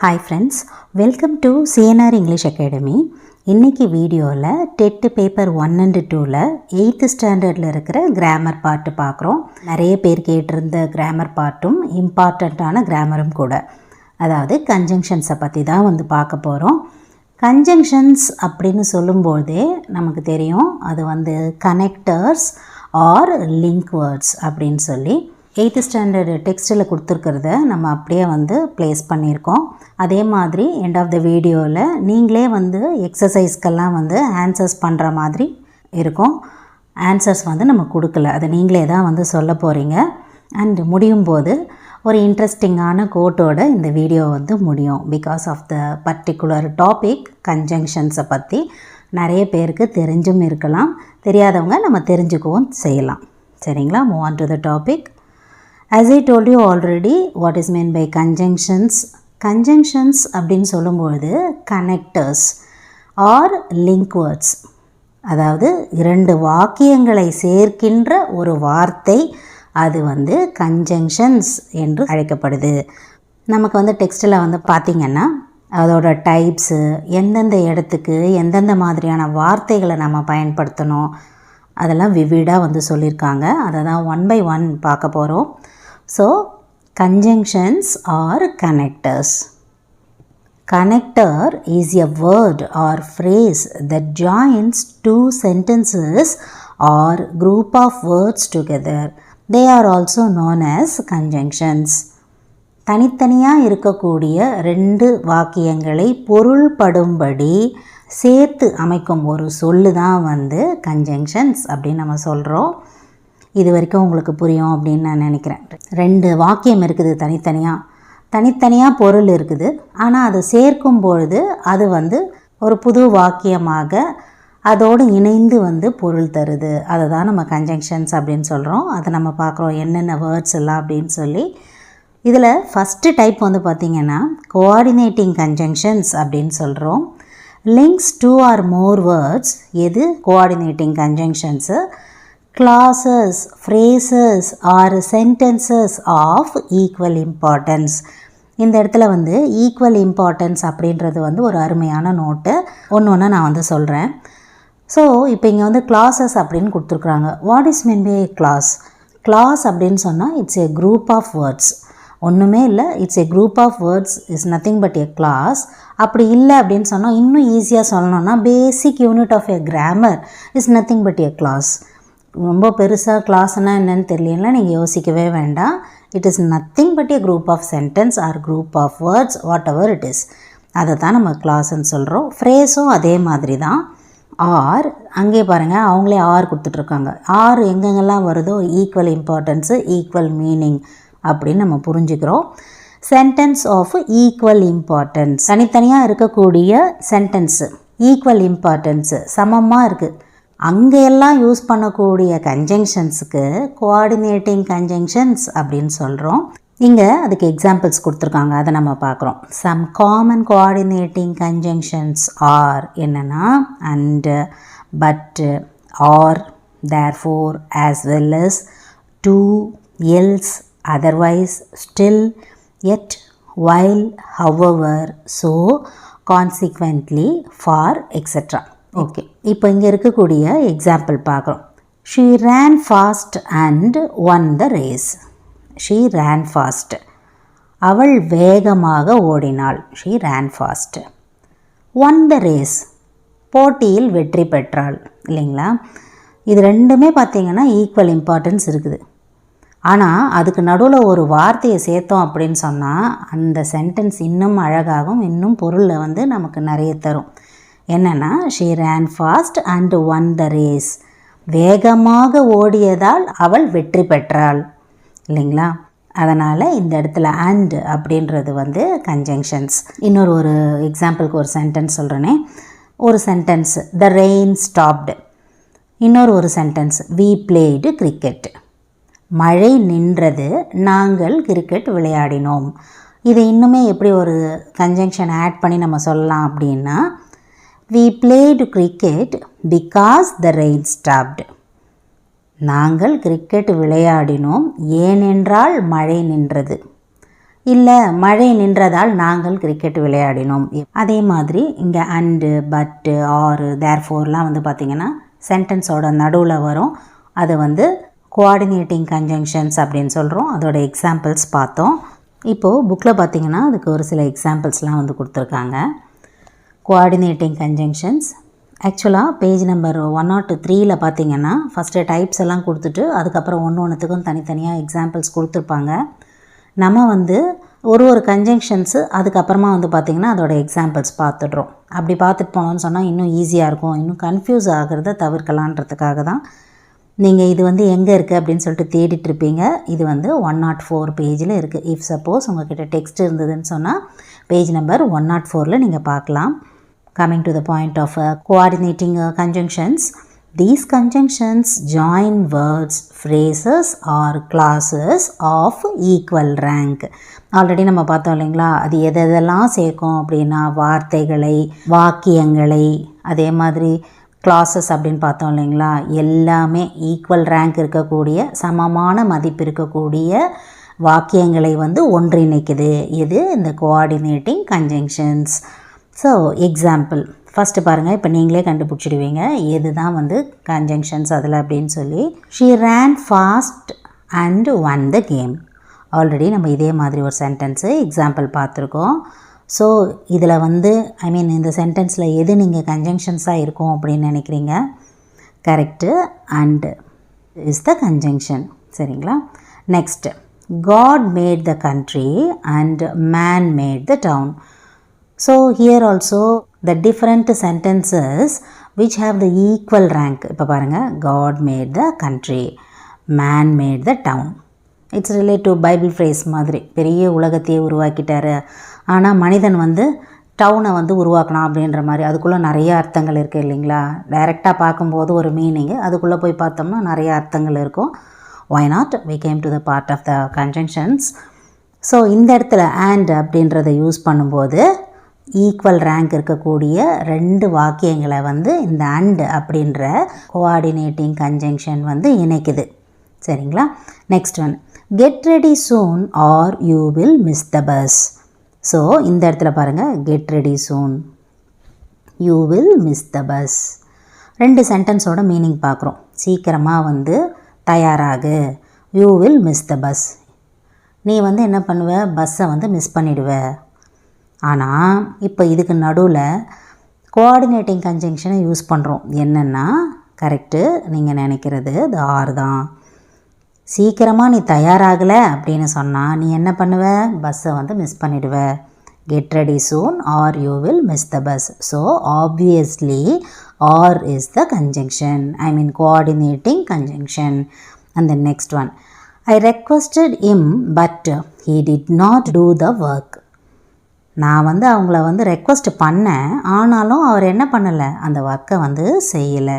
Hi friends, welcome to CNR English Academy. இன்னைக்கு வீடியோவில் dead paper 1 and 2ல் 8th ஸ்டாண்டர்டில் இருக்கிற கிராமர் பார்ட்டு பார்க்குறோம். நிறைய பேர் கேட்டிருந்த கிராமர் பார்ட்டும் இம்பார்ட்டண்ட்டான கிராமரும் கூட. அதாவது கன்ஜங்ஷன்ஸை பற்றி தான் பார்க்க போகிறோம். கன்ஜங்ஷன்ஸ் அப்படின்னு சொல்லும்போதே நமக்கு தெரியும் அது கனெக்டர்ஸ் ஆர் லிங்க் வேர்ட்ஸ் அப்படின்னு சொல்லி 8th ஸ்டாண்டர்டு டெக்ஸ்ட்டில் கொடுத்துருக்கிறத நம்ம அப்படியே ப்ளேஸ் பண்ணியிருக்கோம். அதே மாதிரி எண்ட் ஆஃப் த வீடியோவில் நீங்களே எக்ஸசைஸ்க்கெல்லாம் ஆன்சர்ஸ் பண்ணுற மாதிரி இருக்கும். ஆன்சர்ஸ் நம்ம கொடுக்கல, அதை நீங்களே தான் சொல்ல போகிறீங்க. அண்ட் முடியும் போது ஒரு இன்ட்ரெஸ்டிங்கான கோட்டோட இந்த வீடியோ முடியும். Because of the particular topic கன்ஜங்ஷன்ஸை பற்றி நிறைய பேருக்கு தெரிஞ்சும் இருக்கலாம், தெரியாதவங்க நம்ம தெரிஞ்சுக்கவும் செய்யலாம். சரிங்களா? Move on to the topic. As I told you already, what is meant by conjunctions? Conjunctions அப்படின்னு சொல்லும்பொழுது connectors or link words. அதாவது இரண்டு வாக்கியங்களை சேர்க்கின்ற ஒரு வார்த்தை அது conjunctions என்று அழைக்கப்படுது. நமக்கு டெக்ஸ்ட்டில் பார்த்திங்கன்னா அதோட டைப்ஸு, எந்தெந்த இடத்துக்கு எந்தெந்த மாதிரியான வார்த்தைகளை நம்ம பயன்படுத்தணும் அதெல்லாம் விவிடாக சொல்லியிருக்காங்க. அதை தான் 1 by 1 பார்க்க போகிறோம். So, conjunctions are connectors. Connector is a word or phrase that joins two sentences or group of words together. They are also known as conjunctions. தனித்தனியாக இருக்கக்கூடிய ரெண்டு வாக்கியங்களை பொருள்படும்படி சேர்த்து அமைக்கும் ஒரு சொல்லு தான் கன்ஜங்ஷன்ஸ் அப்படின்னு நம்ம சொல்கிறோம். இது வரைக்கும் உங்களுக்கு புரியும் அப்படின்னு நான் நினைக்கிறேன். ரெண்டு வாக்கியம் இருக்குது, தனித்தனியாக பொருள் இருக்குது. ஆனால் அதை சேர்க்கும் பொழுது அது ஒரு புது வாக்கியமாக அதோடு இணைந்து பொருள் தருது. அதை தான் நம்ம கன்ஜங்ஷன்ஸ் அப்படின்னு சொல்கிறோம். அதை நம்ம பார்க்குறோம் என்னென்ன வேர்ட்ஸ் எல்லாம் அப்படின்னு சொல்லி. இதில் ஃபஸ்ட்டு டைப் பார்த்திங்கன்னா கோஆர்டினேட்டிங் கன்ஜங்ஷன்ஸ் அப்படின்னு சொல்கிறோம். லிங்க்ஸ் 2 or more வேர்ட்ஸ் எது coordinating கன்ஜங்ஷன்ஸு. clauses, phrases or sentences of equal importance. இந்த இடத்துல ஈக்குவல் இம்பார்ட்டன்ஸ் அப்படின்றது ஒரு அருமையான நோட்டு. ஒன்று நான் சொல்கிறேன். ஸோ இப்போ இங்கே clauses அப்படின்னு கொடுத்துருக்குறாங்க. What is mean by clause? clause அப்படின்னு சொன்னால் it's a group of words. ஒன்றுமே இல்லை, it's a group of words is nothing but a clause. அப்படி இல்லை அப்படின்னு சொன்னால் இன்னும் ஈஸியாக சொல்லணும்னா basic unit of a grammar is nothing but a clause. ரொம்ப பெருசாக கிளாஸ்னால் என்னென்னு தெரியலன்னா நீங்கள் யோசிக்கவே வேண்டாம். It is nothing but a group of sentence or group of words, whatever it is, அதை தான் நம்ம கிளாஸ்ன்னு சொல்கிறோம். ஃப்ரேஸும் அதே மாதிரி தான். ஆர் அங்கே பாருங்கள், அவங்களே ஆர் கொடுத்துட்ருக்காங்க. ஆர் எங்கெங்கெல்லாம் வருதோ ஈக்குவல் இம்பார்ட்டன்ஸு, ஈக்குவல் மீனிங் அப்படின்னு நம்ம புரிஞ்சுக்கிறோம். சென்டென்ஸ் ஆஃப் ஈக்குவல் இம்பார்ட்டன்ஸ், தனித்தனியாக இருக்கக்கூடிய சென்டென்ஸு ஈக்குவல் இம்பார்ட்டன்ஸு சமமாக இருக்குது. அங்கெல்லாம் யூஸ் பண்ணக்கூடிய கன்ஜங்ஷன்ஸுக்கு கோஆர்டினேட்டிங் கன்ஜங்ஷன்ஸ் அப்படின்னு சொல்கிறோம். இங்கே அதுக்கு எக்ஸாம்பிள்ஸ் கொடுத்துருக்காங்க, அதை நம்ம பார்க்குறோம். Some common coordinating conjunctions are என்னென்னா and, but, or, therefore, as well as, to, else, otherwise, still, yet, while, however, so, consequently, for, etcetera. Okay, இப்போ இங்கே இருக்கக்கூடிய எக்ஸாம்பிள் பார்க்குறோம். She ran fast and won the race. She ran fast, அவள் வேகமாக ஓடினாள். She ran fast. Won the race, போட்டியில் வெற்றி பெற்றாள். இல்லைங்களா? இது ரெண்டுமே பார்த்திங்கன்னா ஈக்குவல் இம்பார்ட்டன்ஸ் இருக்குது. ஆனால் அதுக்கு நடுவில் ஒரு வார்த்தையை சேர்த்தோம் அப்படின்னு சொன்னால் அந்த சென்டென்ஸ் இன்னும் அழகாகும், இன்னும் பொருளை நமக்கு நிறைய தரும். என்னென்னா she ran fast and won the race, வேகமாக ஓடியதால் அவள் வெற்றி பெற்றாள். இல்லைங்களா? அதனால் இந்த இடத்துல அண்ட் அப்படின்றது கன்ஜங்ஷன்ஸ். ஒரு எக்ஸாம்பிளுக்கு ஒரு சென்டென்ஸ் சொல்கிறேனே. ஒரு சென்டென்ஸ் த ரெயின் ஸ்டாப்டு. ஒரு சென்டென்ஸ் வி பிளேடு கிரிக்கெட். மழை நின்றது, நாங்கள் கிரிக்கெட் விளையாடினோம். இதை இன்னுமே எப்படி ஒரு கன்ஜங்ஷன் ஆட் பண்ணி நம்ம சொல்லலாம் அப்படின்னா we played cricket because the rain stopped. நாங்கள் கிரிக்கெட் விளையாடினோம் ஏனென்றால் மழை நின்றது. இல்லை மழை நின்றதால் நாங்கள் கிரிக்கெட் விளையாடினோம். அதே மாதிரி இங்கே அண்டு, பட்டு, ஆர், தேர்ஃபோர்லாம் வந்து பார்த்திங்கன்னா சென்டென்ஸோட நடுவில் வரும். அது வந்து கோஆர்டினேட்டிங் கன்ஜங்ஷன்ஸ் அப்படின்னு சொல்கிறோம். அதோட எக்ஸாம்பிள்ஸ் பார்த்தோம். இப்போது புக்கில் பார்த்திங்கன்னா அதுக்கு ஒரு சில எக்ஸாம்பிள்ஸ்லாம் வந்து கொடுத்துருக்காங்க. கோஆர்டினேட்டிங் கன்ஜங்ஷன்ஸ் ஆக்சுவலாக பேஜ் நம்பர் 103ல் பார்த்திங்கன்னா ஃபஸ்ட்டு டைப்ஸ் எல்லாம் கொடுத்துட்டு அதுக்கப்புறம் ஒன்றுத்துக்கும் தனித்தனியாக எக்ஸாம்பிள்ஸ் கொடுத்துருப்பாங்க. நம்ம வந்து ஒரு கன்ஜங்ஷன்ஸு அதுக்கப்புறமா வந்து பார்த்திங்கன்னா அதோட எக்ஸாம்பிள்ஸ் பார்த்துடுறோம். அப்படி பார்த்துட்டு போனோன்னு சொன்னால் இன்னும் ஈஸியாக இருக்கும், இன்னும் கன்ஃபியூஸ் ஆகிறத தவிர்க்கலான்றதுக்காக தான். நீங்கள் இது வந்து எங்கே இருக்குது அப்படின்னு சொல்லிட்டு தேடிட்டுருப்பீங்க. இது வந்து 104 பேஜில் இருக்குது. இஃப் சப்போஸ் உங்கள்கிட்ட டெக்ஸ்ட் இருந்ததுன்னு சொன்னால் பேஜ் நம்பர் 104ல் நீங்கள் பார்க்கலாம். Coming to the point of coordinating conjunctions, these conjunctions join words, phrases or clauses of equal rank. Already நம்ம பார்த்தோம் இல்லைங்களா, அது எதெல்லாம் சேர்க்கும் அப்படின்னா வார்த்தைகளை, வாக்கியங்களை, அதே மாதிரி கிளாஸஸ் அப்படின்னு பார்த்தோம் இல்லைங்களா, எல்லாமே ஈக்குவல் ரேங்க் இருக்கக்கூடிய, சமமான மதிப்பு இருக்கக்கூடிய வாக்கியங்களை வந்து ஒன்றிணைக்குது. இது இந்த coordinating conjunctions. So example first பாருங்கள், இப்போ நீங்களே கண்டுபிடிச்சிடுவீங்க எது தான் வந்து கன்ஜங்ஷன்ஸ் அதில் அப்படின்னு சொல்லி. She ran fast and won the game. Already நம்ம இதே மாதிரி ஒரு சென்டென்ஸு எக்ஸாம்பிள் பார்த்துருக்கோம். ஸோ இதில் வந்து இந்த சென்டென்ஸில் எது நீங்கள் கன்ஜங்ஷன்ஸாக இருக்கும் அப்படின்னு நினைக்கிறீங்க? Correct, and is the conjunction. சரிங்களா? Next, God made the country and man made the town. So here also the different sentences which have the equal rank. இப்போ பாருங்கள், God made the country, man made the town. It's related to Bible phrase மாதிரி. பெரிய உலகத்தையே உருவாக்கிட்டாரு, ஆனால் மனிதன் வந்து டவுனை வந்து உருவாக்கணும் அப்படின்ற மாதிரி. அதுக்குள்ளே நிறைய அர்த்தங்கள் இருக்குது இல்லைங்களா? டைரெக்டாக பார்க்கும்போது ஒரு மீனிங்கு, அதுக்குள்ளே போய் பார்த்தோம்னா நிறைய அர்த்தங்கள் இருக்கும். Why not? We came to the part of the conjunctions. So இந்த இடத்துல and அப்படின்றத யூஸ் பண்ணும்போது ஈக்குவல் ரேங்க் இருக்கக்கூடிய 2 வாக்கியங்களை வந்து இந்த அண்ட் அப்படின்ற கோஆர்டினேட்டிங் கன்ஜங்ஷன் வந்து இணைக்குது. சரிங்களா? Next one, get ready soon or you will miss the bus. So இந்த இடத்துல பாருங்கள், get ready soon, you will miss the bus. 2 சென்டென்ஸோட மீனிங் பார்க்குறோம். சீக்கிரமாக வந்து தயாராகு, you will miss the bus. நீ வந்து என்ன பண்ணுவ, பஸ்ஸை வந்து மிஸ் பண்ணிடுவ. ஆனால் இப்போ இதுக்கு நடுவில் கோஆர்டினேட்டிங் கன்ஜங்ஷனை யூஸ் பண்ணுறோம். என்னென்னா கரெக்டு, நீங்கள் நினைக்கிறது இது ஆர் தான். சீக்கிரமாக நீ தயாராகலை அப்படின்னு சொன்னால் நீ என்ன பண்ணுவ, பஸ்ஸை வந்து மிஸ் பண்ணிடுவ. Get ready soon or you will miss the bus. So obviously or is the conjunction, coordinating conjunction. And then next one, I requested him but he did not do the work. நான் வந்து அவங்கள வந்து request பண்ணேன், ஆனாலும் அவர் என்ன பண்ணலை, அந்த ஒர்க்கை வந்து செய்யலை.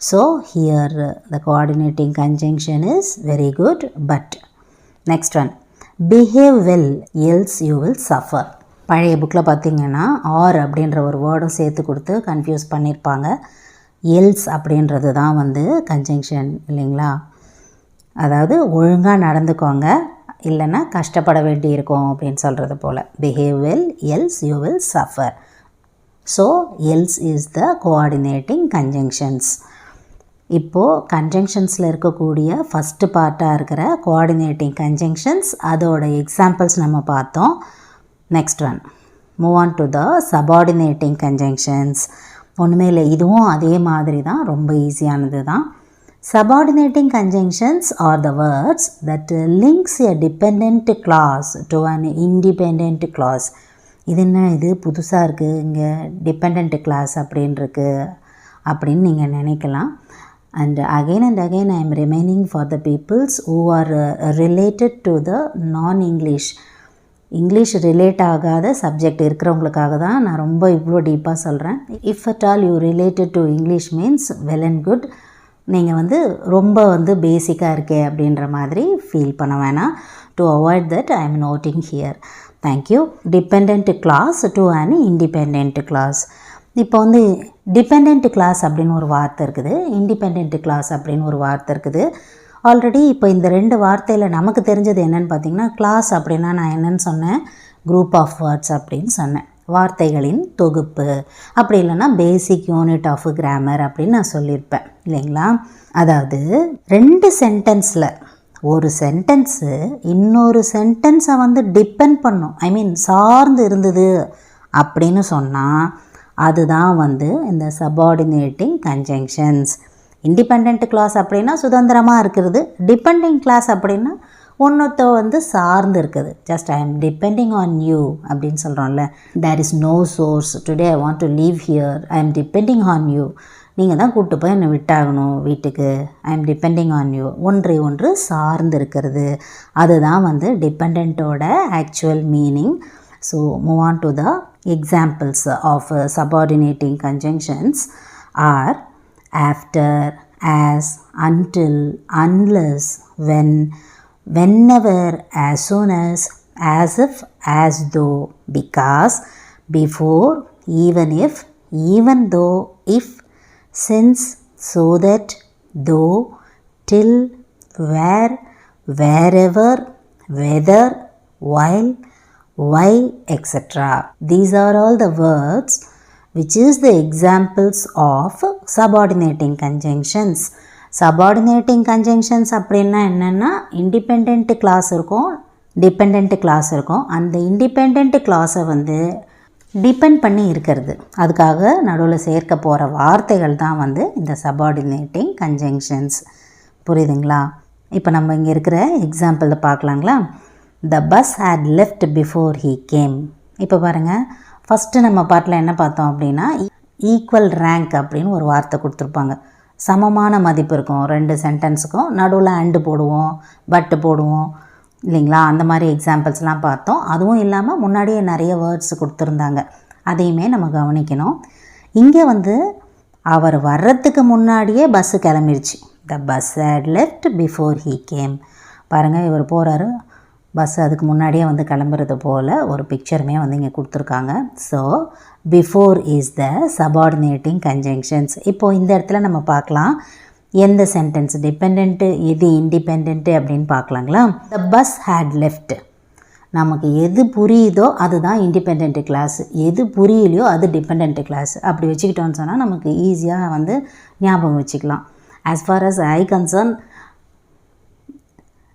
So here the coordinating conjunction is very good, but. Next one, behave well else you will suffer. பழைய புக்கில் பார்த்திங்கன்னா ஆர் அப்படின்ற ஒரு வேர்டும் சேர்த்து கொடுத்து கன்ஃபியூஸ் பண்ணியிருப்பாங்க. எல்ஸ் அப்படின்றது தான் வந்து கன்ஜங்ஷன் இல்லைங்களா? அதாவது ஒழுங்காக நடந்துக்கோங்க, இல்லைன்னா கஷ்டப்பட வேண்டி இருக்கும் அப்படின்னு சொல்கிறது போல். Behave well else you will suffer. So else is the coordinating conjunctions. இப்போது கன்ஜங்ஷன்ஸில் இருக்கக்கூடிய ஃபஸ்ட்டு பார்ட்டாக இருக்கிற கோஆர்டினேட்டிங் கன்ஜங்ஷன்ஸ், அதோட எக்ஸாம்பிள்ஸ் நம்ம பார்த்தோம். Next one, move on to the subordinating conjunctions. ஒன்றுமே இல்லை, இதுவும் அதே மாதிரி தான், ரொம்ப ஈஸியானது தான். Subordinating conjunctions are the words that links a dependent clause to an independent clause. இது என்ன, இது புதுசாக இருக்குது, இங்கே டிபெண்ட் கிளாஸ் அப்படின்னு நீங்கள் நினைக்கலாம். And again I am remaining for the peoples who are related to the non-English, English relate ஆகாத சப்ஜெக்ட் இருக்கிறவங்களுக்காக தான் நான் ரொம்ப இவ்வளோ டீப்பாக சொல்கிறேன். If at all you related to English means well and good. நீங்கள் வந்து ரொம்ப வந்து பேசிக்காக இருக்கே அப்படின்ற மாதிரி ஃபீல் பண்ண வேணாம். To avoid that I am noting here. Thank you. Depend clause to an independent clause. இப்போ வந்து டிபெண்ட் கிளாஸ் அப்படின்னு ஒரு வார்த்தை இருக்குது, இண்டிபெண்ட் கிளாஸ் அப்படின்னு ஒரு வார்த்தை இருக்குது. ஆல்ரெடி இப்போ இந்த 2 வார்த்தையில் நமக்கு தெரிஞ்சது என்னென்னு பார்த்திங்கன்னா, கிளாஸ் அப்படின்னா நான் என்னென்னு சொன்னேன், குரூப் ஆஃப் வேர்ட்ஸ் அப்படின்னு சொன்னேன். வார்த்தைகளின் தொகுப்பு, அப்படி இல்லைன்னா பேசிக் யூனிட் ஆஃப் கிராமர் அப்படின்னு நான் சொல்லியிருப்பேன் இல்லைங்களா. அதாவது 2 சென்டென்ஸில் ஒரு சென்டென்ஸு இன்னொரு சென்டென்ஸை வந்து டிபெண்ட் பண்ணும், ஐ மீன் சார்ந்து இருந்தது அப்படின்னு சொன்னால் அதுதான் வந்து இந்த சபார்டினேட்டிங் கன்ஜங்ஷன்ஸ். இண்டிபெண்ட் கிளாஸ் அப்படின்னா சுதந்திரமாக இருக்கிறது, டிபெண்டிங் கிளாஸ் அப்படின்னா ஒன்றத்தை வந்து சார்ந்து இருக்குது. Just I am depending on you அப்படின்னு சொல்கிறோம்ல. There is no source today I want to leave here, I am depending on you. நீங்கள் தான் கூப்பிட்டு போய் என்னை விட்டாகணும் வீட்டுக்கு, I am depending on you. ஒன்றை ஒன்று சார்ந்து இருக்கிறது, அதுதான் வந்து டிபெண்டோட actual meaning. So move on to the examples of subordinating conjunctions are after, as, until, unless, when, whenever, as soon as if, as though, because, before, even if, even though, if, since, so that, though, till, where, wherever, whether, while, why, etc. These are all the words which is the examples of subordinating conjunctions. Subordinating conjunctions அப்படின்னா என்னென்னா, independent clause இருக்கும், dependent clause இருக்கும். அந்த independent கிளாஸை வந்து depend பண்ணி இருக்கிறது, அதுக்காக நடுவில் சேர்க்க போகிற வார்த்தைகள் தான் வந்து இந்த சபார்டினேட்டிங் கன்ஜங்ஷன்ஸ். புரியுதுங்களா? இப்போ நம்ம இங்கே இருக்கிற எக்ஸாம்பிளில் பார்க்கலாங்களா. The bus had left before he came. இப்போ பாருங்கள், ஃபஸ்ட்டு நம்ம பாட்டில் என்ன பார்த்தோம் அப்படின்னா, ஈக்குவல் ரேங்க் அப்படின்னு ஒரு வார்த்தை கொடுத்துருப்பாங்க. சமமான மதிப்பு இருக்கும் 2 சென்டென்ஸுக்கும், நடுவில் அண்டு போடுவோம், பட்டு போடுவோம் இல்லைங்களா. அந்த மாதிரி எக்ஸாம்பிள்ஸ்லாம் பார்த்தோம். அதுவும் இல்லாமல் முன்னாடியே நிறைய வேர்ட்ஸ் கொடுத்துருந்தாங்க, அதையுமே நம்ம கவனிக்கணும். இங்கே வந்து அவர் வர்றதுக்கு முன்னாடியே பஸ்ஸு கிளம்பிடுச்சு. The bus had left before he came. பாருங்கள், இவர் போகிறாரு, பஸ் அதுக்கு முன்னாடியே வந்து கிளம்புறது போல் ஒரு பிக்சருமே வந்து இங்கே கொடுத்துருக்காங்க. So before is the subordinating conjunctions. இப்போது இந்த இடத்துல நம்ம பார்க்கலாம், எந்த சென்டென்ஸ் டிபெண்ட்டு எது இண்டிபெண்ட்டு அப்படின்னு பார்க்கலாங்களா. த பஸ் ஹேட் லெஃப்ட், நமக்கு எது புரியுதோ அதுதான் இண்டிபெண்ட் கிளாஸ், எது புரியலையோ அது டிபெண்ட் கிளாஸ். அப்படி வச்சுக்கிட்டோன்னு சொன்னால் நமக்கு ஈஸியாக வந்து ஞாபகம் வச்சுக்கலாம். As for us I concern,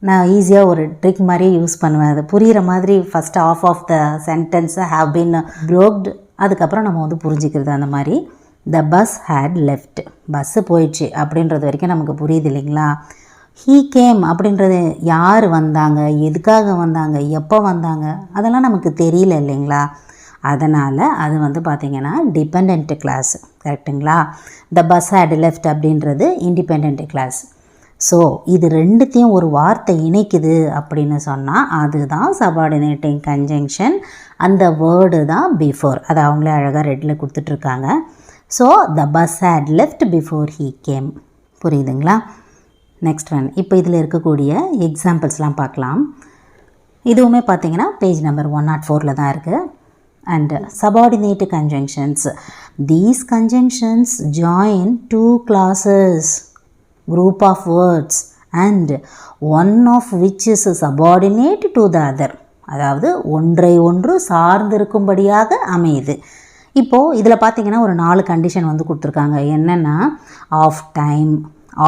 நான் ஈஸியாக ஒரு ட்ரிக் மாதிரியே யூஸ் பண்ணுவேன். அது புரிகிற மாதிரி ஃபஸ்ட்டு ஆஃப் த சென்டென்ஸை ஹாவ் பீன் ப்ரோக்டு, அதுக்கப்புறம் நம்ம வந்து புரிஞ்சிக்கிறது. அந்த மாதிரி the bus had left, bus போயிடுச்சு அப்படின்றது வரைக்கும் நமக்கு புரியுது இல்லைங்களா. ஹீ கேம் அப்படின்றது யார் வந்தாங்க, எதுக்காக வந்தாங்க, எப்போ வந்தாங்க, அதெல்லாம் நமக்கு தெரியல இல்லைங்களா. அதனால் அது வந்து பார்த்திங்கன்னா டிபெண்ட் கிளாஸ். கரெக்டுங்களா. த பஸ் ஹேட் லெஃப்ட் அப்படின்றது இண்டிபெண்ட் கிளாஸ். ஸோ இது ரெண்டுத்தையும் ஒரு வார்த்தை இணைக்குது அப்படின்னு சொன்னால் அதுதான் சபார்டினேட்டிங் கன்ஜங்ஷன். அந்த வேர்டு தான் பிஃபோர், அதை அவங்களே அழகாக ரெட்டில் கொடுத்துட்ருக்காங்க. So the bus had left before he came. புரியுதுங்களா? நெக்ஸ்ட் ஒன், இப்போ இதில் இருக்கக்கூடிய எக்ஸாம்பிள்ஸ்லாம் பார்க்கலாம். இதுவுமே பார்த்தீங்கன்னா பேஜ் நம்பர் 104 தான் இருக்குது. And subordinate conjunctions, these conjunctions join 2 classes, group of words and one of which is subordinate to the other. அதாவது ஒன்றை ஒன்று சார்ந்திருக்கும்படியாக அமையுது. இப்போது இதில் பார்த்திங்கன்னா ஒரு 4 கண்டிஷன் வந்து கொடுத்துருக்காங்க. என்னென்னா of time,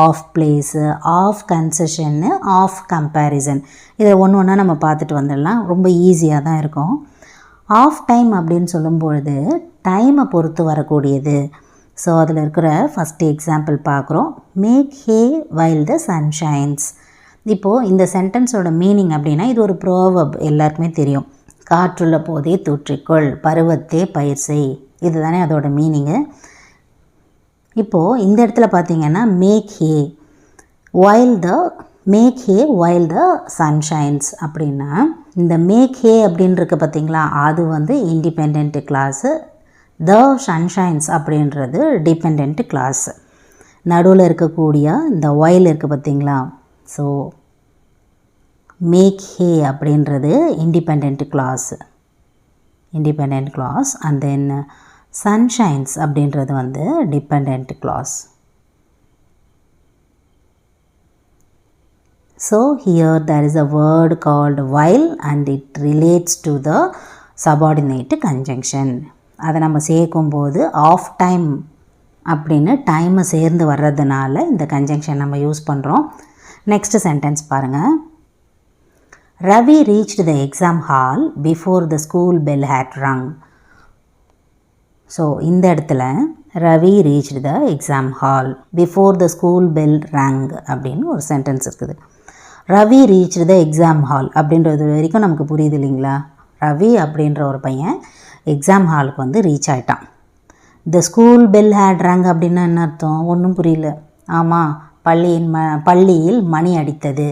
of place, of கன்செஷன்னு, ஆஃப் கம்பேரிசன். இதை ஒன்று ஒன்றா நம்ம பார்த்துட்டு வந்துடலாம், ரொம்ப ஈஸியாக தான் இருக்கும். ஆஃப் டைம் அப்படின்னு சொல்லும்பொழுது டைமை பொறுத்து வரக்கூடியது. ஸோ அதில் இருக்கிற ஃபஸ்ட்டு எக்ஸாம்பிள் பார்க்குறோம். Make hay while the sun shines. இப்போது இந்த சென்டென்ஸோட மீனிங் அப்படின்னா, இது ஒரு ப்ரோவர்ப், எல்லாருக்குமே தெரியும். காற்றுள்ள போதே தூற்றிக்கொள், பருவத்தே பயிர் செய், இது தானே அதோட மீனிங்கு. இப்போது இந்த இடத்துல பார்த்திங்கன்னா make hay while the sun shines அப்படின்னா, இந்த மேக் ஹே அப்படின்னு இருக்கு பார்த்திங்களா, அது வந்து இண்டிபெண்ட் கிளாஸு. த சன்ஷைன்ஸ் அப்படின்றது டிபெண்ட் கிளாஸ். நடுவில் இருக்கக்கூடிய இந்த ஒயில் இருக்குது பார்த்திங்களா. ஸோ மேக் ஹே அப்படின்றது independent clause and then sunshines அப்படின்றது வந்து depend clause. So here there is a word called while and it relates to the subordinate conjunction. அதை நம்ம சேர்க்கும்போது ஆஃப் டைம் அப்படின்னு டைமை சேர்ந்து வர்றதுனால இந்த கன்ஜங்ஷன் நம்ம யூஸ் பண்ணுறோம். நெக்ஸ்ட் சென்டென்ஸ் பாருங்கள். Ravi reached the exam hall before the school bell had rung. So இந்த இடத்துல Ravi reached the exam hall before the school bell rang அப்படின்னு ஒரு சென்டென்ஸ் இருக்குது. Ravi reached the exam hall அப்படின்றது வரைக்கும் நமக்கு புரியுது இல்லைங்களா? ரவி அப்படின்ற ஒரு பையன் எக்ஸாம் ஹாலுக்கு வந்து ரீச் ஆகிட்டான். த ஸ்கூல் பெல் ஹேட் ரங் அப்படின்னா என்ன அர்த்தம்? ஒன்றும் புரியல. ஆமாம், பள்ளியில் மணி அடித்தது.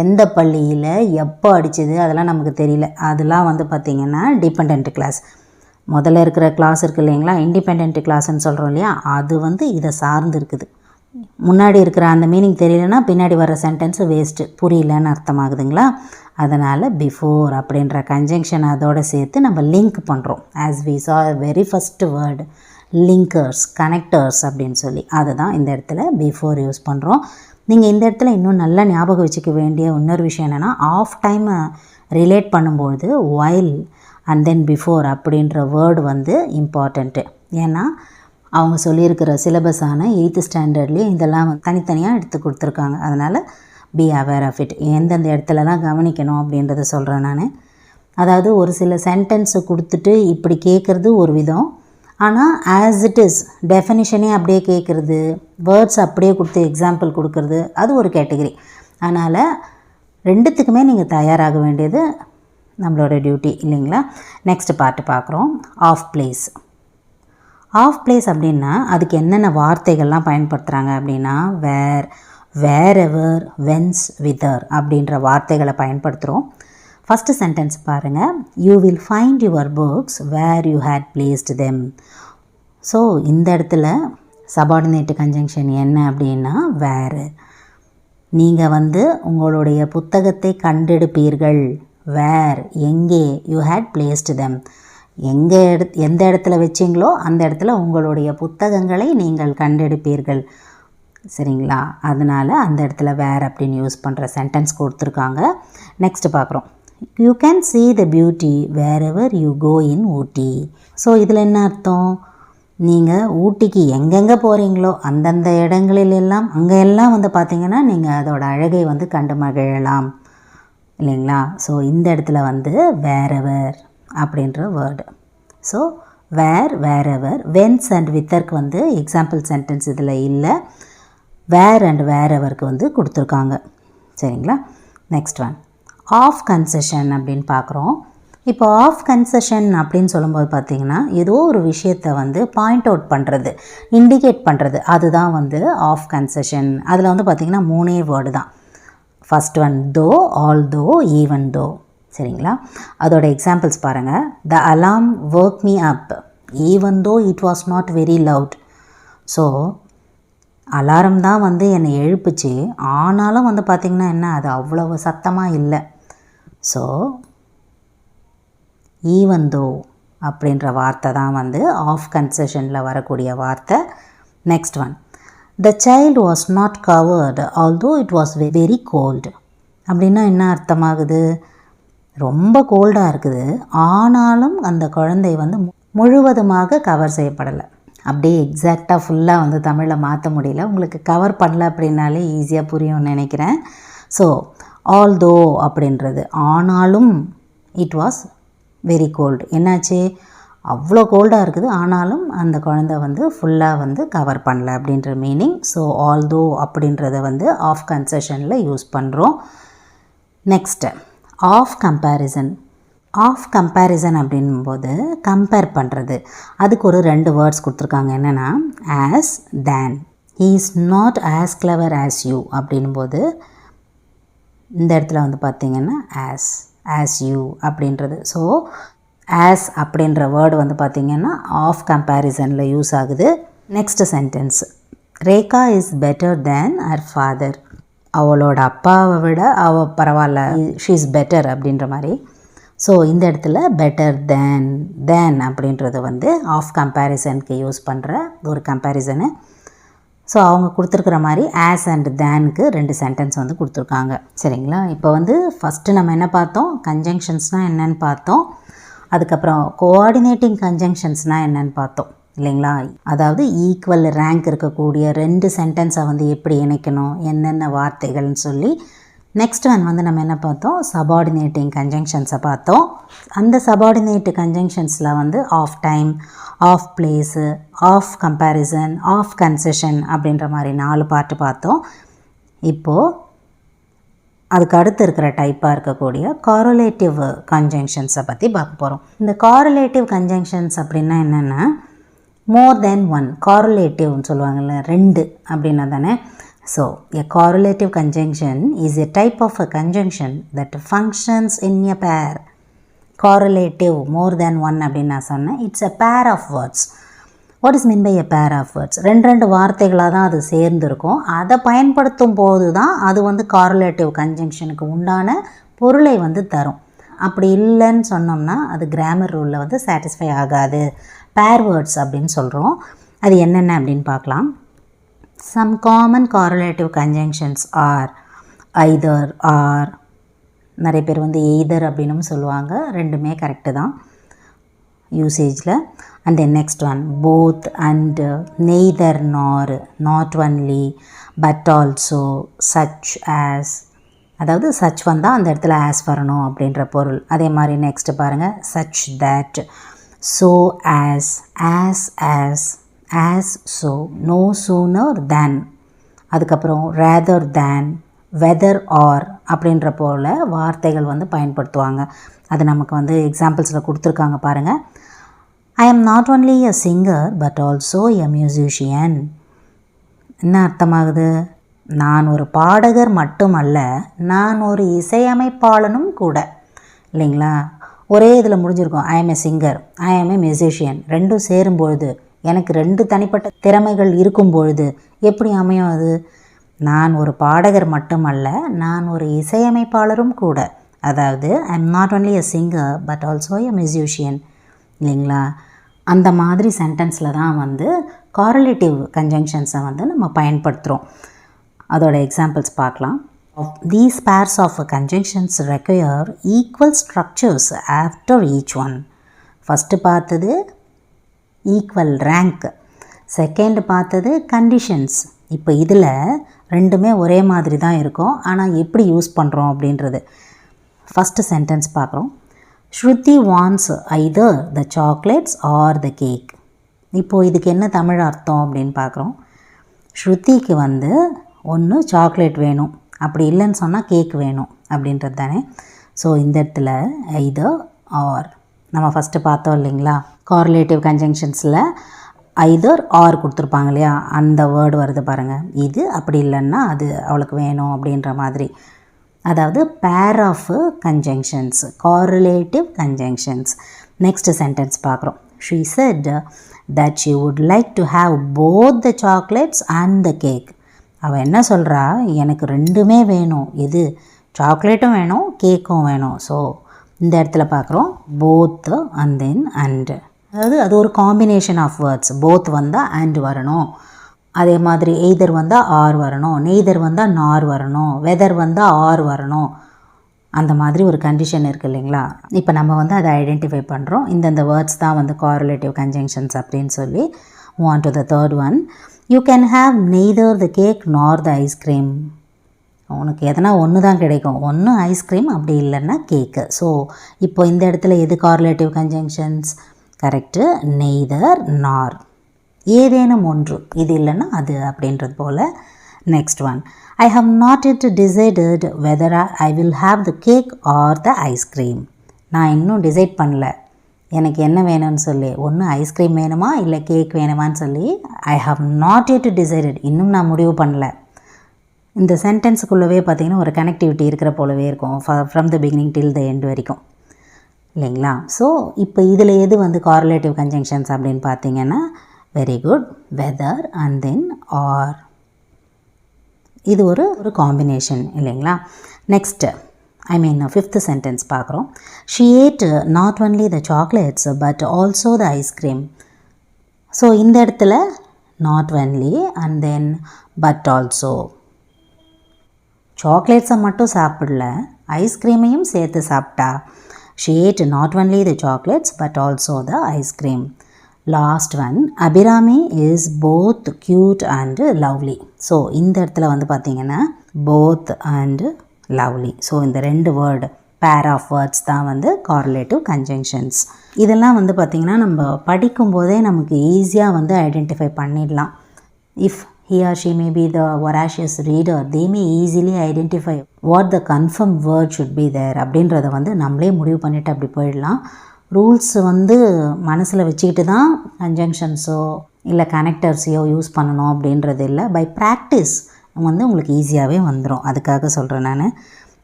எந்த பள்ளியில் எப்போ அடித்தது அதெல்லாம் நமக்கு தெரியல. அதெல்லாம் வந்து பார்த்திங்கன்னா டிபெண்ட் கிளாஸ், முதல்ல இருக்கிற கிளாஸ் இருக்குது இல்லைங்களா, இண்டிபெண்ட் கிளாஸ்ன்னு சொல்கிறோம் இல்லையா, அது வந்து இதை சார்ந்து இருக்குது. முன்னாடி இருக்கிற அந்த மீனிங் தெரியலனா பின்னாடி வர சென்டென்ஸு வேஸ்ட்டு, புரியலன்னு அர்த்தமாகுதுங்களா. அதனால் பிஃபோர் அப்படின்ற கன்ஜங்ஷன் அதோடு சேர்த்து நம்ம லிங்க் பண்ணுறோம். As we saw very first word linkers, connectors அப்படின்னு சொல்லி, அதுதான் இந்த இடத்துல பிஃபோர் யூஸ் பண்ணுறோம். நீங்கள் இந்த இடத்துல இன்னும் நல்லா ஞாபகம் வச்சுக்க வேண்டிய இன்னொரு விஷயம் என்னென்னா, ஆஃப் டைமை ரிலேட் பண்ணும்போது while அண்ட் தென் பிஃபோர் அப்படின்ற வேர்டு வந்து இம்பார்ட்டண்ட்டு. ஏன்னா அவங்க சொல்லியிருக்கிற சிலபஸான 8th ஸ்டாண்டர்ட்லேயே இதெல்லாம் தனித்தனியாக எடுத்து கொடுத்துருக்காங்க. அதனால் பி அவேர் ஆஃப் இட், எந்தெந்த இடத்துலலாம் கவனிக்கணும் அப்படின்றத சொல்கிறேன் நான். அதாவது ஒரு சில சென்டென்ஸை கொடுத்துட்டு இப்படி கேட்குறது ஒரு விதம், ஆனால் ஆஸ் இட் இஸ் டெஃபினிஷனே அப்படியே கேட்குறது, வேர்ட்ஸ் அப்படியே கொடுத்து எக்ஸாம்பிள் கொடுக்குறது, அது ஒரு கேட்டகரி. அதனால் ரெண்டுத்துக்குமே நீங்கள் தயாராக வேண்டியது நம்மளோட டியூட்டி இல்லைங்களா. நெக்ஸ்ட் பார்ட்டு பார்க்குறோம். Of place. ஆஃப் பிளேஸ் அப்படின்னா அதுக்கு என்னென்ன வார்த்தைகள்லாம் பயன்படுத்துகிறாங்க அப்படின்னா வேர், வேர் எவர், வென்ஸ், விதர் அப்படின்ற வார்த்தைகளை பயன்படுத்துகிறோம். ஃபஸ்ட்டு சென்டென்ஸ் பாருங்கள். You will find your books where you had placed them. So இந்த இடத்துல சபார்டினேட் கன்ஜங்ஷன் என்ன அப்படின்னா வேர். நீங்கள் வந்து உங்களுடைய புத்தகத்தை கண்டெடுப்பீர்கள். வேர் எங்கே, யூ ஹேட் பிளேஸ்டு தெம், எந்த இடத்துல வச்சிங்களோ அந்த இடத்துல உங்களுடைய புத்தகங்களை நீங்கள் கண்டெடுப்பீர்கள். சரிங்களா, அதனால் அந்த இடத்துல வேர் அப்படின்னு யூஸ் பண்ணுற சென்டென்ஸ் கொடுத்துருக்காங்க. நெக்ஸ்ட் பார்க்குறோம். You can see the beauty wherever you go in Ooty. So இதில் என்ன அர்த்தம்? நீங்கள் ஊட்டிக்கு எங்கெங்கே போகிறீங்களோ அந்தந்த இடங்களிலெல்லாம் அங்கே எல்லாம் வந்து பார்த்திங்கன்னா நீங்கள் அதோட அழகை வந்து கண்டு மகிழலாம் இல்லைங்களா. ஸோ இந்த இடத்துல வந்து வேரெவர் அப்படின்ற word. So where, wherever, whence and வித்தருக்கு வந்து எக்ஸாம்பிள் சென்டென்ஸ் இதில் இல்லை, வேர் அண்ட் வேரெவருக்கு வந்து கொடுத்துருக்காங்க. சரிங்களா. நெக்ஸ்ட் ஒன் ஆஃப் கன்செஷன் அப்படின்னு பார்க்குறோம். இப்போ ஆஃப் கன்செஷன் அப்படின்னு சொல்லும்போது பார்த்திங்கன்னா ஏதோ ஒரு விஷயத்தை வந்து பாயிண்ட் அவுட் பண்ணுறது, இண்டிகேட் பண்ணுறது, அதுதான் வந்து ஆஃப் கன்செஷன். அதில் வந்து பார்த்திங்கன்னா 3 வேர்டு தான். First one though, although, even though. சரிங்களா. அதோட எக்ஸாம்பிள்ஸ் பாருங்கள். The alarm work me up even though it was not very loud. So alarm தான் வந்து என்னை எழுப்புச்சு, ஆனாலும் வந்து பார்த்திங்கன்னா என்ன, அது அவ்வளவு சத்தமாக இல்லை. ஸோ ஈவன் தோ அப்படின்ற வார்த்தை தான் வந்து ஆஃப் கன்செஷனில் வரக்கூடிய வார்த்தை. Next one the child was not covered although it was very cold. அப்படின்னா என்ன அர்த்தமாகுது? ரொம்ப கோல்டாக இருக்குது, ஆனாலும் அந்த குழந்தை வந்து முழுவதுமாக கவர் செய்யப்படலை. அப்படியே எக்ஸாக்டாக ஃபுல்லாக வந்து தமிழில் மாற்ற முடியல, உங்களுக்கு கவர் பண்ணல அப்படின்னாலே ஈஸியாக புரியும்னு நினைக்கிறேன். ஸோ ஆல்தோ அப்படின்றது ஆனாலும், இட் வாஸ் வெரி கோல்டு, என்னாச்சு அவ்வளோ கோல்டாக இருக்குது, ஆனாலும் அந்த குழந்தை வந்து ஃபுல்லாக வந்து கவர் பண்ணல அப்படின்ற மீனிங். ஸோ ஆல்தோ அப்படின்றத வந்து ஆஃப் கன்செஷனில் யூஸ் பண்ணுறோம். Next of comparison. Of comparison அப்படின்போது கம்பேர் பண்ணுறது, அதுக்கு ஒரு 2 வேர்ட்ஸ் கொடுத்துருக்காங்க. என்னென்னா as, than. He is not as clever as you அப்படின்போது இந்த இடத்துல வந்து பார்த்திங்கன்னா ஆஸ் யூ அப்படின்றது. ஸோ ஆஸ் அப்படின்ற வேர்டு வந்து பார்த்திங்கன்னா ஆஃப் கம்பேரிசனில் யூஸ் ஆகுது. Next sentence Rekha is better than her father. அவளோட அப்பாவை விட அவள் பரவாயில்ல, ஷீ இஸ் பெட்டர் அப்படின்ற மாதிரி. ஸோ இந்த இடத்துல பெட்டர் தேன் அப்படின்றது வந்து ஆஃப் கம்பேரிசனுக்கு யூஸ் பண்ணுற ஒரு கம்பேரிசனு. ஸோ அவங்க கொடுத்துருக்குற மாதிரி ஆஸ் அண்ட் தேனுக்கு 2 சென்டென்ஸ் வந்து கொடுத்துருக்காங்க. சரிங்களா? இப்போ வந்து ஃபஸ்ட்டு நம்ம என்ன பார்த்தோம், கன்ஜங்ஷன்ஸ்னால் என்னென்னு பார்த்தோம். அதுக்கப்புறம் கோஆர்டினேட்டிங் கன்ஜங்ஷன்ஸ்னால் என்னென்னு பார்த்தோம் இல்லைங்களா? அதாவது ஈக்குவல் ரேங்க் இருக்கக்கூடிய 2 சென்டென்ஸை வந்து எப்படி இணைக்கணும், என்னென்ன வார்த்தைகள்னு சொல்லி. நெக்ஸ்ட் ஒன் வந்து நம்ம என்ன பார்த்தோம், சபார்டினேட்டிங் கன்ஜங்ஷன்ஸை பார்த்தோம். அந்த சபார்டினேட் கன்ஜங்ஷன்ஸில் வந்து of time, of place, of comparison, of concession அப்படின்ற மாதிரி 4 பார்ட்டு பார்த்தோம். இப்போது அதுக்கு அடுத்து இருக்கிற டைப்பாக இருக்கக்கூடிய காரலேட்டிவ் கன்ஜங்ஷன்ஸை பற்றி பார்க்க போகிறோம். இந்த காரலேட்டிவ் கன்ஜங்ஷன்ஸ் அப்படின்னா என்னென்னா, மோர் தென் ஒன், காரலேட்டிவ்னு சொல்லுவாங்கள்ல, 2 அப்படின்னா தானே. So a correlative conjunction is a type of a conjunction that functions in a pair. Correlative more than one அப்படின்னு நான் சொன்னேன். It's a pair of words. What is mean by a pair of words? 2 வார்த்தைகளாக தான் அது சேர்ந்துருக்கும். அதை பயன்படுத்தும் போது தான் அது வந்து காரலேட்டிவ் கன்ஜங்ஷனுக்கு உண்டான பொருளை வந்து தரும். அப்படி இல்லைன்னு சொன்னோம்னா அது கிராமர் ரூலில் வந்து சாட்டிஸ்ஃபை ஆகாது. பேர் வேர்ட்ஸ் அப்படின்னு சொல்கிறோம். அது என்னென்ன அப்படின்னு பார்க்கலாம். Some common correlative conjunctions are either, or, நிறைய பேர் வந்து எய்தர் அப்படின்னும் சொல்லுவாங்க. 2மே கரெக்டு தான் யூசேஜில். And then next one both and, neither nor, not only, but also, such as. அதாவது சச் வந்தால் அந்த இடத்துல ஆஸ் வரணும் அப்படின்ற பொருள். அதே மாதிரி நெக்ஸ்ட்டு பாருங்கள், such that, so as, as so, no sooner than. அதுக்கப்புறம் ரேதர் தேன், வெதர் ஆர் அப்படின்ற போல் வார்த்தைகள் வந்து பயன்படுத்துவாங்க. அது நமக்கு வந்து எக்ஸாம்பிள்ஸில் கொடுத்துருக்காங்க பாருங்கள். I am not only a singer but also a musician. என்ன அர்த்தமாகுது? நான் ஒரு பாடகர் மட்டுமல்ல, நான் ஒரு இசையமைப்பாளனும் கூட. இல்லைங்களா? ஒரே இதில் முடிஞ்சிருக்கும். ஐ ஆம் எ சிங்கர், ஐ ஆம் எ மியூசிஷியன். 2 சேரும்பொழுது, எனக்கு 2 தனிப்பட்ட திறமைகள் இருக்கும் பொழுது எப்படி அமையும் அது? நான் ஒரு பாடகர் மட்டுமல்ல, நான் ஒரு இசையமைப்பாளரும் கூட. அதாவது I am not only a singer but also a musician. இல்லைங்களா? அந்த மாதிரி சென்டென்ஸில் தான் வந்து காரலேட்டிவ் கன்ஜங்ஷன்ஸை வந்து நம்ம பயன்படுத்துகிறோம். அதோட எக்ஸாம்பிள்ஸ் பார்க்கலாம். These pairs of conjunctions require equal structures after each one. First பார்த்தது ஈக்குவல் ரேங்க், செகண்ட் பார்த்தது கண்டிஷன்ஸ். இப்போ இதில் 2மே ஒரே மாதிரி தான் இருக்கும். ஆனால் எப்படி யூஸ் பண்ணுறோம் அப்படின்றது. ஃபஸ்ட்டு சென்டென்ஸ் பார்க்குறோம். Shruti wants either the chocolates or the cake. இப்போது இதுக்கு என்ன தமிழ் அர்த்தம் அப்படின்னு பார்க்குறோம். ஸ்ருதிக்கு வந்து ஒன்று சாக்லேட் வேணும், அப்படி இல்லைன்னு சொன்னால் கேக் வேணும் அப்படின்றது தானே. ஸோ இந்த இடத்துல ஐதர் ஆர் நம்ம ஃபஸ்ட்டு பார்த்தோம் இல்லைங்களா? கார்லேட்டிவ் கன்ஜங்ஷன்ஸில் ஐதர் ஆர் கொடுத்துருப்பாங்க இல்லையா, அந்த வேர்டு வருது பாருங்கள். இது அப்படி இல்லைன்னா அது அவளுக்கு வேணும் அப்படின்ற மாதிரி. அதாவது pair of conjunctions, correlative conjunctions. Next sentence பார்க்குறோம். She said that she would like to have both the chocolates and the cake. அவள் என்ன சொல்கிறா, எனக்கு 2மே வேணும். எது? சாக்லேட்டும் வேணும், கேக்கும் வேணும். ஸோ இந்த இடத்துல பார்க்குறோம் போத் அண்ட் தென் அண்ட். அதாவது அது ஒரு காம்பினேஷன் ஆஃப் வேர்ட்ஸ். போத் வந்தால் அண்ட் வரணும், அதே மாதிரி எய்தர் வந்தால் ஆர் வரணும், நெய்தர் வந்தால் நார் வரணும், வெதர் வந்தால் ஆர் வரணும். அந்த மாதிரி ஒரு கண்டிஷன் இருக்குது இல்லைங்களா? இப்போ நம்ம வந்து அதை ஐடென்டிஃபை பண்ணுறோம். இந்தந்த வேர்ட்ஸ் தான் வந்து காரலேட்டிவ் கன்ஜங்ஷன்ஸ் அப்படின்னு சொல்லி. Move on to the third one. You can have neither the cake நார் த ஐஸ்கிரீம். உனக்கு எதனா ஒன்று தான் கிடைக்கும், ஒன்று ஐஸ்கிரீம் அப்படி இல்லைன்னா கேக்கு. ஸோ இப்போ இந்த இடத்துல எது கார்லேட்டிவ் கன்ஜங்ஷன்ஸ்? கரெக்டு, நெய்தர் நார், ஏதேனும் ஒன்று, இது இல்லைன்னா அது அப்படின்றது போல். Next one. I have not it decided whether I will have the cake or the ice cream. நான் இன்னும் டிசைட் பண்ணல எனக்கு என்ன வேணும்னு சொல்லி. ஒன்று ஐஸ்கிரீம் வேணுமா இல்லை கேக் வேணுமான்னு சொல்லி. I have not it decided, இன்னும் நான் முடிவு பண்ணல. இந்த சென்டென்ஸுக்குள்ளவே பார்த்திங்கன்னா ஒரு கனெக்டிவிட்டி இருக்கிற போலவே இருக்கும், from the beginning till the end வரைக்கும் இல்லைங்களா? ஸோ இப்போ இதில் எது வந்து கார்லேட்டிவ் கன்ஜங்ஷன்ஸ் அப்படின்னு பார்த்தீங்கன்னா, very good, whether and then or. இது ஒரு காம்பினேஷன் இல்லைங்களா? நெக்ஸ்ட்டு ஃபிஃப்த் சென்டென்ஸ் பார்க்குறோம். She ate not only the chocolates but also the ice cream. So இந்த இடத்துல not only and then but also. சாக்லேட்ஸை மட்டும் சாப்பிடல, ஐஸ்கிரீமையும் சேர்த்து சாப்பிட்டா. She ate not only the chocolates but also the ice cream. Last one, Abhirami is both cute and lovely. So இந்த இடத்துல வந்து பார்த்திங்கன்னா both and lovely. ஸோ இந்த ரெண்டு வேர்டு பேர் ஆஃப் வேர்ட்ஸ் தான் வந்து கார்லேட்டிவ் கன்ஜங்ஷன்ஸ். இதெல்லாம் வந்து பார்த்திங்கன்னா நம்ம படிக்கும்போதே நமக்கு ஈஸியாக வந்து ஐடென்டிஃபை பண்ணிடலாம். If he or she may be the voracious reader, they may easily identify what the confirmed word should be there அப்படின்றத வந்து நம்மளே முடிவு பண்ணிவிட்டு அப்படி போயிடலாம். ரூல்ஸ் வந்து மனசில் வச்சுக்கிட்டு தான் கன்ஜங்ஷன்ஸோ இல்லை கனெக்டர்ஸையோ யூஸ் பண்ணணும் அப்படின்றது இல்லை. பை ப்ராக்டிஸ் வந்து உங்களுக்கு ஈஸியாகவே வந்துடும். அதுக்காக சொல்கிறேன் நான்.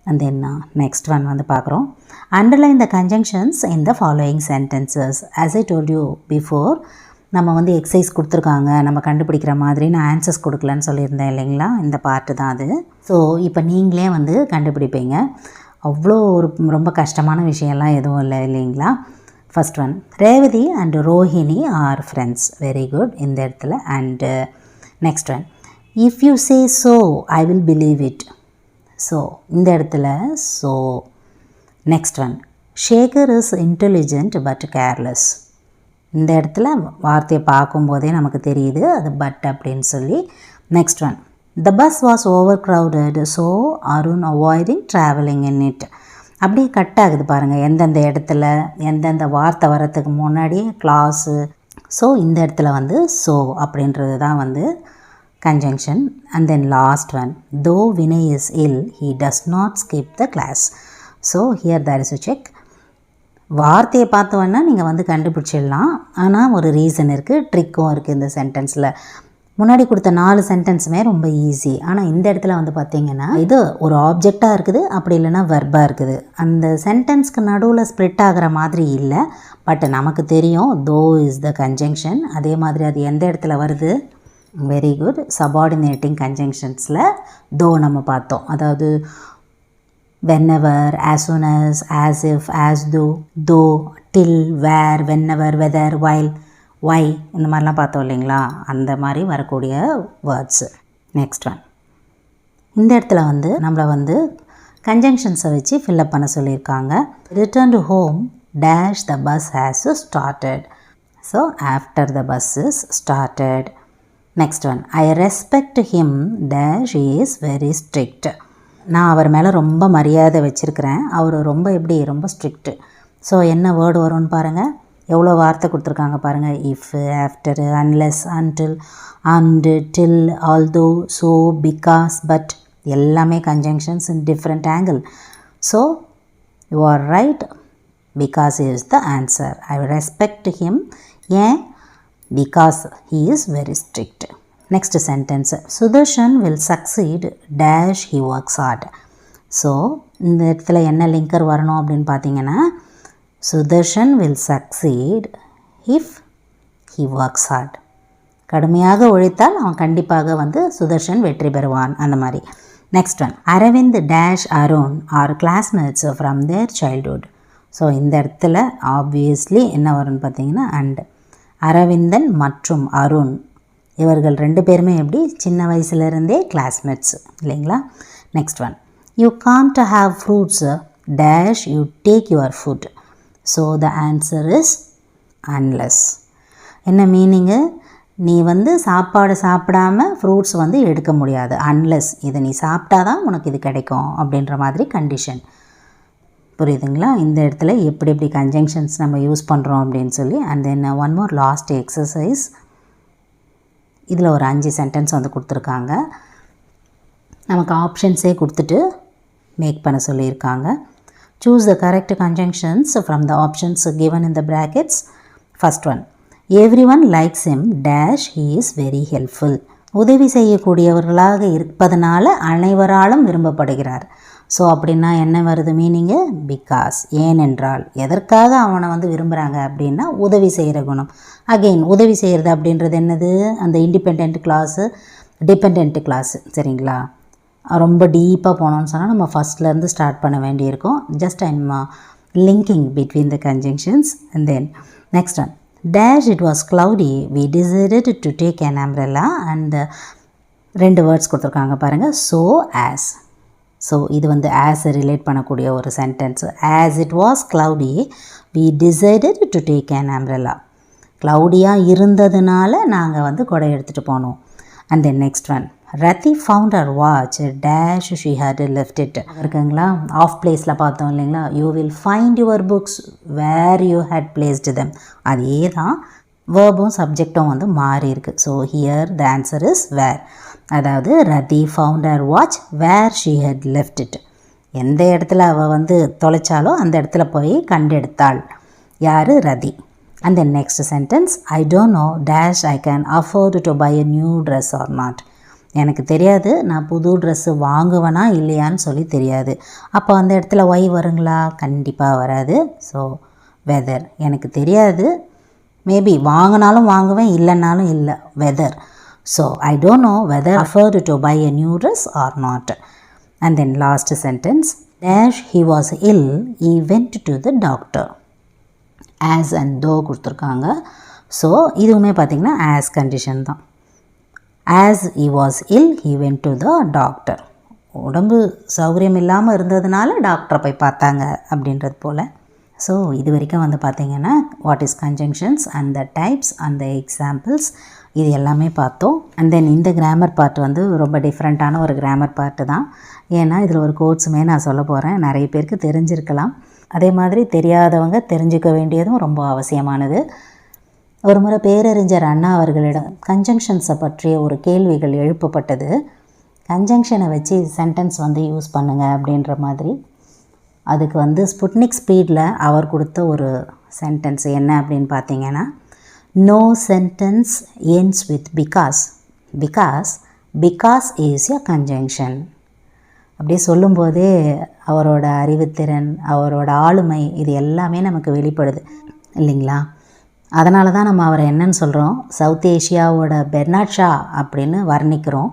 And then next one வந்து பார்க்குறோம். Underline the conjunctions in the following sentences. As I told you before, நம்ம வந்து எக்ஸசைஸ் கொடுத்துருக்காங்க, நம்ம கண்டுபிடிக்கிற மாதிரி நான் ஆன்சர்ஸ் கொடுக்கலன்னு சொல்லியிருந்தேன் இல்லைங்களா, இந்த பார்ட்டு தான் அது. ஸோ இப்போ நீங்களே வந்து கண்டுபிடிப்பீங்க. அவ்வளோ ஒரு ரொம்ப கஷ்டமான விஷயம்லாம் எதுவும் இல்லை இல்லைங்களா. First one, Revathi and Rohini are friends. Very good இந்த இடத்துல. And next one, if you say so I will believe it. So இந்த இடத்துல so. Next one, Shekar is intelligent but careless. இந்த இடத்துல வார்த்தையை பார்க்கும்போதே நமக்கு தெரியுது அது பட் அப்படின்னு சொல்லி. Next one, the bus was over crowded so Arun avoiding travelling in it. அப்படியே கட் ஆகுது பாருங்கள், எந்தெந்த இடத்துல எந்தெந்த வார்த்தை வரத்துக்கு முன்னாடியே கிளாஸு. ஸோ இந்த இடத்துல வந்து ஸோ அப்படின்றது தான் வந்து conjunction. And then last one, though Vinay is ill, he does not skip the class. So here there is a check. வார்த்தையை பார்த்தோன்னா நீங்கள் வந்து கண்டுபிடிச்சிடலாம். ஆனால் ஒரு ரீசன் இருக்குது, ட்ரிக்கும் இருக்குது இந்த சென்டென்ஸில். முன்னாடி கொடுத்த 4 சென்டென்ஸுமே ரொம்ப ஈஸி. ஆனால் இந்த இடத்துல வந்து பார்த்திங்கன்னா இது ஒரு ஆப்ஜெக்டாக இருக்குது, அப்படி இல்லைன்னா வெர்பாக இருக்குது. அந்த சென்டென்ஸ்க்கு நடுவில் ஸ்ப்ளிட் ஆகிற மாதிரி இல்லை. பட் நமக்கு தெரியும் தோ இஸ் த கன்ஜங்ஷன். அதே மாதிரி அது எந்த இடத்துல வருது. Very good. சபார்டினேட்டிங் கன்ஜங்ஷன்ஸில் தோ நம்ம பார்த்தோம். அதாவது whenever, as soon as if, as though, till, where, whenever, whether, while, why இந்த மாதிரிலாம் பார்த்தோம் இல்லைங்களா, அந்த மாதிரி வரக்கூடிய வேர்ட்ஸு. நெக்ஸ்ட் ஒன், இந்த இடத்துல வந்து நம்மளை வந்து கன்ஜங்ஷன்ஸை வச்சு ஃபில்லப் பண்ண சொல்லியிருக்காங்க. Return to home dash the bus has started. So after the bus is started. Next one, I respect him dash is very strict. நான் அவர் மேலே ரொம்ப மரியாதை வச்சுருக்கிறேன், அவர் ரொம்ப எப்படி ரொம்ப ஸ்ட்ரிக்ட்டு. ஸோ என்ன வேர்டு வரும்னு பாருங்கள், எவ்வளோ வார்த்தை கொடுத்துருக்காங்க பாருங்கள். If, after, unless, until, and, till, although, so, because, but எல்லாமே conjunctions in different angle. So you are right, because is the answer. I respect him. ஏன்? because he is very strict. Next sentence, Sudarshan will succeed dash he works hard. So இந்த இடத்துல என்ன linker வரணும் அப்படின்னு பார்த்தீங்கன்னா Sudarshan will succeed if he works hard. கடுமையாக உழைத்தால் அவன் கண்டிப்பாக வந்து சுதர்ஷன் வெற்றி பெறுவான், அந்த மாதிரி. Next one, Aravind dash Arun are classmates from their childhood. So இந்த இடத்துல ஆப்வியஸ்லி என்ன வரும்னு பார்த்தீங்கன்னா அண்ட். அரவிந்தன் மற்றும் அருண் இவர்கள் 2 பேருமே எப்படி சின்ன வயசுலேருந்தே கிளாஸ்மேட்ஸ் இல்லைங்களா. Next one, you can't have fruits dash you take your food. So the answer is unless. என்ன மீனிங்கு? நீ வந்து சாப்பாடு சாப்பிடாம ஃப்ரூட்ஸ் வந்து எடுக்க முடியாது, அன்லெஸ் இதை நீ சாப்பிட்டா தான் உனக்கு இது கிடைக்கும் அப்படின்ற மாதிரி கண்டிஷன். புரியுதுங்களா? இந்த இடத்துல எப்படி எப்படி கன்ஜங்ஷன்ஸ் நம்ம யூஸ் பண்ணுறோம் அப்படின்னு சொல்லி. And then one more last exercise. இதில் ஒரு 5 சென்டென்ஸ் வந்து கொடுத்துருக்காங்க. நமக்கு ஆப்ஷன்ஸே கொடுத்துட்டு மேக் பண்ண சொல்லியிருக்காங்க. Choose the correct conjunctions from the options given in the brackets. First one, every one likes him dash he is very helpful. உதவி செய்யக்கூடியவர்களாக இருப்பதனால அனைவராலும் விரும்பப்படுகிறார். ஸோ அப்படின்னா என்ன வருது மீனிங்கு? பிகாஸ், ஏனென்றால். எதற்காக அவனை வந்து விரும்புகிறாங்க அப்படின்னா உதவி செய்கிற குணம். அகெயின் உதவி செய்கிறது அப்படின்றது என்னது? அந்த இண்டிபெண்ட் கிளாஸு, டிபெண்ட் கிளாஸு. சரிங்களா? ரொம்ப டீப்பாக போனோம்னு சொன்னால் நம்ம ஃபஸ்ட்லேருந்து ஸ்டார்ட் பண்ண வேண்டியிருக்கும். Just I'm linking between the conjunctions. And then next one, dash it was cloudy we decided to take an umbrella and ரெண்டு வேர்ட்ஸ் கொடுத்துருக்காங்க பாருங்கள் so as. ஸோ இது வந்து ஆஸ் ரிலேட் பண்ணக்கூடிய ஒரு sentence. as it was cloudy we decided to take an umbrella. க்ளவுடியாக இருந்ததுனால நாங்கள் வந்து கொடை எடுத்துகிட்டு போனோம். And then next one Rathi found her watch dash she had left it. இருக்குங்களா ஆஃப் பிளேஸில் பார்த்தோம் இல்லைங்களா you will find your books where you had placed them. அதே தான் வேர்பும் சப்ஜெக்டும் வந்து மாறி இருக்குது. So here the answer is where. அதாவது Rathi found her watch where she had left it. எந்த இடத்துல அவள் வந்து தொலைச்சாலோ அந்த இடத்துல போய் கண்டெடுத்தாள். யார்? ரதி. And the next sentence, I don't know dash I can afford to buy a new dress or not. எனக்கு தெரியாது நான் புது ட்ரெஸ்ஸு வாங்குவேனா இல்லையான்னு சொல்லி தெரியாது. அப்போ அந்த இடத்துல ஒய் வருங்களா? கண்டிப்பாக வராது. So whether. எனக்கு தெரியாது, மேபி வாங்கினாலும் வாங்குவேன் இல்லைனாலும் இல்லை. Whether. So I don't know whether afford to buy a new dress or not. And then last sentence, dash he was ill he went to the doctor. as and though கொடுத்துருக்காங்க. So இதுவுமே பார்த்திங்கன்னா as condition தான். as he was ill he went to the doctor. உடம்பு சௌகரியம் இல்லாமல் இருந்ததுனால டாக்டரை போய் பார்த்தாங்க அப்படின்றது போல். ஸோ இது வரைக்கும் வந்து பார்த்திங்கன்னா what is conjunctions and the types and the examples இது எல்லாமே பார்த்தோம். அண்ட் தென் இந்த கிராமர் பார்ட் வந்து ரொம்ப டிஃப்ரெண்ட்டான ஒரு கிராமர் பார்ட்டு தான். ஏன்னா இதில் ஒரு கோட்ஸுமே நான் சொல்ல போகிறேன். நிறைய பேருக்கு தெரிஞ்சிருக்கலாம். அதே மாதிரி தெரியாதவங்க தெரிஞ்சுக்க வேண்டியதும் ரொம்ப அவசியமானது. ஒரு முறை பேரறிஞர் அண்ணா அவர்களிடம் கன்ஜங்ஷன்ஸை பற்றிய ஒரு கேள்விகள் எழுப்பப்பட்டது. கன்ஜங்ஷனை வச்சு சென்டென்ஸ் வந்து யூஸ் பண்ணுங்கள் அப்படின்ற மாதிரி. அதுக்கு வந்து ஸ்புட்னிக் ஸ்பீடில் அவர் கொடுத்த ஒரு சென்டென்ஸ் என்ன அப்படின்னு பார்த்தீங்கன்னா, no sentence ends with because. Because is a conjunction. அப்படியே சொல்லும்போதே அவரோட அறிவுத்திறன், அவரோட ஆளுமை இது எல்லாமே நமக்கு வெளிப்படுது இல்லைங்களா? அதனால தான் நம்ம அவரை என்னன்னு சொல்கிறோம், சவுத் ஏஷியாவோட பெர்னாட் ஷா அப்படின்னு வர்ணிக்கிறோம்.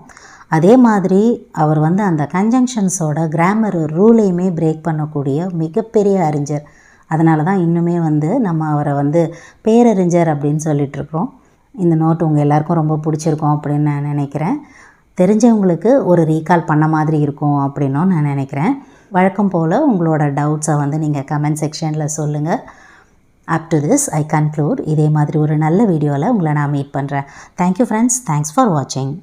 அதே மாதிரி அவர் வந்து அந்த கன்ஜங்ஷன்ஸோட கிராமர் ரூலையுமே பிரேக் பண்ணக்கூடிய மிகப்பெரிய அறிஞர். அதனால தான் இன்னுமே வந்து நம்ம அவரை வந்து பேரறிஞர் அப்படின்னு சொல்லிகிட்ருக்குறோம். இந்த நோட் உங்கள் எல்லாருக்கும் ரொம்ப பிடிச்சிருக்கும் அப்படின்னு நான் நினைக்கிறேன். தெரிஞ்சவங்களுக்கு ஒரு ரீகால் பண்ண மாதிரி இருக்கும் அப்படின்னும் நான் நினைக்கிறேன். வழக்கம் போல் உங்களோட டவுட்ஸை வந்து நீங்கள் கமெண்ட் செக்ஷனில் சொல்லுங்கள். Up to this I conclude. இதே மாதிரி ஒரு நல்ல வீடியோவில் உங்களை நான் மீட் பண்ணுறேன். Thank you friends. தேங்க்ஸ் ஃபார் வாட்சிங்.